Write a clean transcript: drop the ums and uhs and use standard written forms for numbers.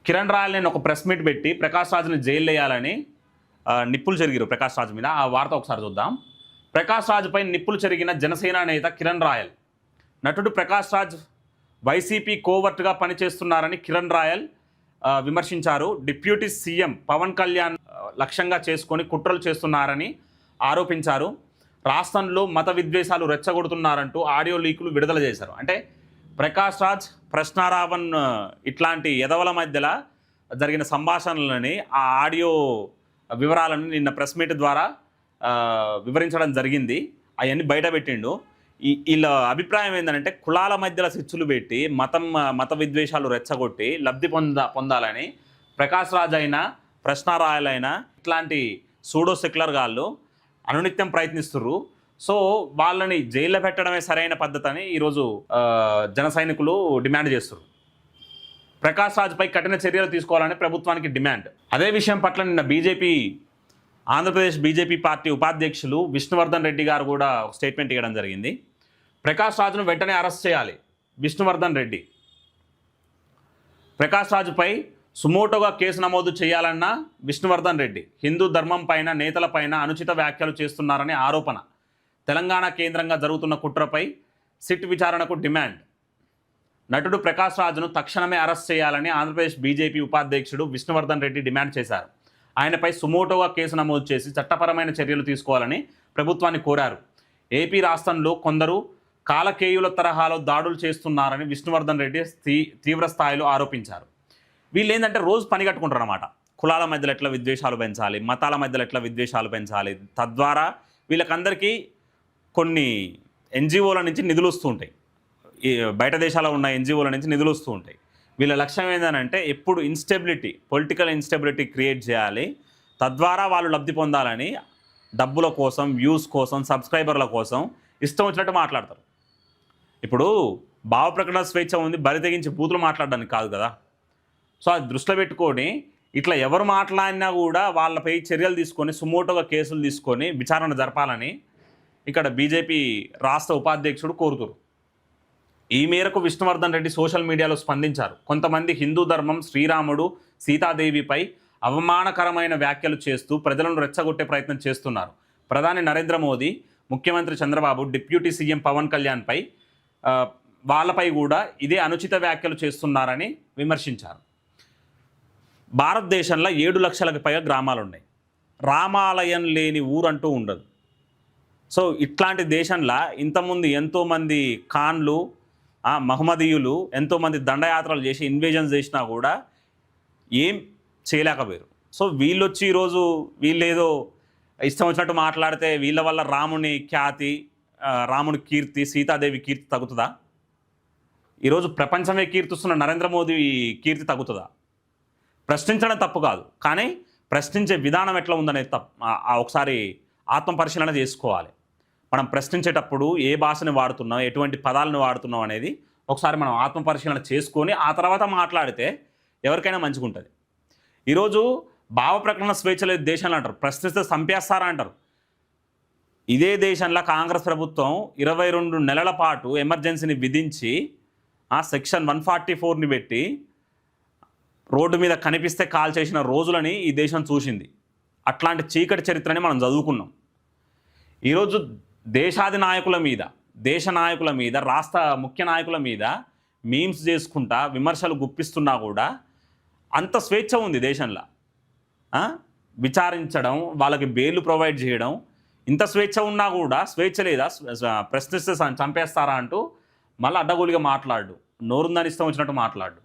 Kiran royal నేను ఒక press meet పెట్టి ప్రకాష్ రాజ్ని జైలు వేయాలని నిప్పులు చెరిగారు ప్రకాష్ రాజ్ మీద. ఆ వార్త ఒకసారి చూద్దాం. ప్రకాష్ రాజ్పై నిప్పులు చెరిగిన జనసేన నేత కిరణ్ రాయల్. నటుడు ప్రకాష్ రాజ్ వైసీపీ కోవర్ట్గా పనిచేస్తున్నారని కిరణ్ రాయల్ విమర్శించారు. డిప్యూటీ సీఎం పవన్ కళ్యాణ్ లక్ష్యంగా చేసుకొని కుట్రలు చేస్తున్నారని ఆరోపించారు. రాష్ట్రంలో మత విద్వేషాలు రెచ్చగొడుతున్నారంటూ ఆడియో లీకులు విడుదల చేశారు. అంటే ప్రకాష్ రాజ్, ప్రశ్నారావణ్ ఇట్లాంటి ఎదవల మధ్యలో జరిగిన సంభాషణలని, ఆ ఆడియో వివరాలను నిన్న ప్రెస్ మీట్ ద్వారా వివరించడం జరిగింది. అవన్నీ బయట పెట్టిండు. వీళ్ళ అభిప్రాయం ఏంటంటే కులాల మధ్యలో శిచ్చులు పెట్టి మత విద్వేషాలు రెచ్చగొట్టి లబ్ధి పొందాలని ప్రకాష్ రాజ్ అయినా ప్రశ్నారాయలైనా ఇట్లాంటి సూడో సెక్యులర్ గాళ్ళు అనునిత్యం ప్రయత్నిస్తున్నారు. సో వాళ్ళని జైల్లో పెట్టడమే సరైన పద్ధతి అని ఈరోజు జన సైనికులు డిమాండ్ చేస్తున్నారు. ప్రకాష్ రాజ్పై కఠిన చర్యలు తీసుకోవాలని ప్రభుత్వానికి డిమాండ్. అదే విషయం పట్ల నిన్న ఆంధ్రప్రదేశ్ బీజేపీ పార్టీ ఉపాధ్యక్షులు విష్ణువర్ధన్ రెడ్డి గారు కూడా ఒక స్టేట్మెంట్ ఇవ్వడం జరిగింది. ప్రకాష్ రాజ్ను వెంటనే అరెస్ట్ చేయాలి. విష్ణువర్ధన్ రెడ్డి ప్రకాష్ రాజ్పై సుమోటోగా కేసు నమోదు చేయాలన్న విష్ణువర్ధన్ రెడ్డి. హిందూ ధర్మం పైన, నేతలపైన అనుచిత వ్యాఖ్యలు చేస్తున్నారని ఆరోపణ. తెలంగాణ కేంద్రంగా జరుగుతున్న కుట్రపై సిట్ విచారణకు డిమాండ్. నటుడు ప్రకాష్ రాజ్ను తక్షణమే అరెస్ట్ చేయాలని ఆంధ్రప్రదేశ్ బీజేపీ ఉపాధ్యక్షుడు విష్ణువర్ధన్ రెడ్డి డిమాండ్ చేశారు. ఆయనపై సుమోటోగా కేసు నమోదు చేసి చట్టపరమైన చర్యలు తీసుకోవాలని ప్రభుత్వాన్ని కోరారు. ఏపీ రాష్ట్రంలో కొందరు కాలకేయుల తరహాలో దాడులు చేస్తున్నారని విష్ణువర్ధన్ రెడ్డి తీవ్ర స్థాయిలో ఆరోపించారు. వీళ్ళు ఏంటంటే రోజు పని కట్టుకుంటారు అన్నమాట. కులాల మధ్యలో ఎట్లా విద్వేషాలు పెంచాలి, మతాల మధ్యలో ఎట్లా విద్వేషాలు పెంచాలి, తద్వారా వీళ్ళకందరికీ కొన్ని ఎన్జిఓల నుంచి నిధులు వస్తూ ఉంటాయి. ఈ బయట దేశాల్లో ఉన్న ఎన్జిఓల నుంచి నిధులు వస్తూ ఉంటాయి. వీళ్ళ లక్ష్యం ఏంటంటే ఎప్పుడు పొలిటికల్ ఇన్స్టెబిలిటీ క్రియేట్ చేయాలి, తద్వారా వాళ్ళు లబ్ధి పొందాలని డబ్బుల కోసం, వ్యూస్ కోసం, సబ్స్క్రైబర్ల కోసం ఇష్టం వచ్చినట్టు మాట్లాడతారు. ఇప్పుడు భావ ప్రకటన స్వేచ్ఛ ఉంది, బరి తెగించి బూతులు మాట్లాడడానికి కాదు కదా. సో అది దృష్టిలో పెట్టుకొని ఇట్లా ఎవరు మాట్లాడినా కూడా వాళ్ళపై చర్యలు తీసుకొని సుమోటోగా కేసులు తీసుకొని విచారణ జరపాలని ఇక్కడ బీజేపీ రాష్ట్ర ఉపాధ్యక్షుడు కోరుతున్నారు. ఈ మేరకు విష్ణువర్ధన్ రెడ్డి సోషల్ మీడియాలో స్పందించారు. కొంతమంది హిందూ ధర్మం, శ్రీరాముడు, సీతాదేవిపై అవమానకరమైన వ్యాఖ్యలు చేస్తూ ప్రజలను రెచ్చగొట్టే ప్రయత్నం చేస్తున్నారు. ప్రధాని నరేంద్ర మోదీ, ముఖ్యమంత్రి చంద్రబాబు, డిప్యూటీ సీఎం పవన్ కళ్యాణ్పై వాళ్ళపై కూడా ఇదే అనుచిత వ్యాఖ్యలు చేస్తున్నారని విమర్శించారు. భారతదేశంలో 7 లక్షలకు పైగా గ్రామాలు ఉన్నాయి. రామాలయం లేని ఊరంటూ ఉండదు. సో ఇట్లాంటి దేశంలో ఇంతకుముందు ఎంతోమంది ఖాన్లు, మహమ్మదీయులు ఎంతోమంది దండయాత్రలు చేసి ఇన్వేజన్స్ చేసినా కూడా ఏం చేయలేకపోయారు. సో వీళ్ళు వచ్చి ఈరోజు వీళ్ళేదో ఇష్టం వచ్చినట్టు మాట్లాడితే వీళ్ళ వల్ల రాముని ఖ్యాతి, రాముని కీర్తి, సీతాదేవి కీర్తి తగ్గుతుందా? ఈరోజు ప్రపంచమే కీర్తిస్తున్న నరేంద్ర మోదీ కీర్తి తగ్గుతుందా? ప్రశ్నించడం తప్పు కాదు, కానీ ప్రశ్నించే విధానం ఎట్లా ఉందనేది ఒకసారి ఆత్మపరిశీలన చేసుకోవాలి. మనం ప్రశ్నించేటప్పుడు ఏ భాషని వాడుతున్నాం, ఎటువంటి పదాలను వాడుతున్నాం అనేది ఒకసారి మనం ఆత్మపరిశీలన చేసుకొని ఆ తర్వాత మాట్లాడితే ఎవరికైనా మంచిగా ఉంటుంది. ఈరోజు భావ ప్రకటన స్వేచ్ఛ లేదు దేశంలో అంటారు, ప్రశ్నిస్తే చంపేస్తారా అంటారు. ఇదే దేశంలో కాంగ్రెస్ ప్రభుత్వం 22 నెలల పాటు ఎమర్జెన్సీని విధించి సెక్షన్ 144ని పెట్టి రోడ్డు మీద కనిపిస్తే కాల్ చేసిన రోజులని ఈ దేశం చూసింది. అట్లాంటి చీకటి చరిత్రని మనం చదువుకున్నాం. ఈరోజు దేశ నాయకుల మీద, రాష్ట్ర ముఖ్య నాయకుల మీద మీమ్స్ చేసుకుంటా విమర్శలు గుప్పిస్తున్నా కూడా అంత స్వేచ్ఛ ఉంది దేశంలో. విచారించడం, వాళ్ళకి బెయిల్ ప్రొవైడ్ చేయడం, ఇంత స్వేచ్ఛ ఉన్నా కూడా స్వేచ్ఛ లేదా, ప్రశ్నిస్తే చంపేస్తారా అంటూ మళ్ళీ అడ్డగోలుగా మాట్లాడు, నోరుందని ఇష్టం వచ్చినట్టు మాట్లాడు.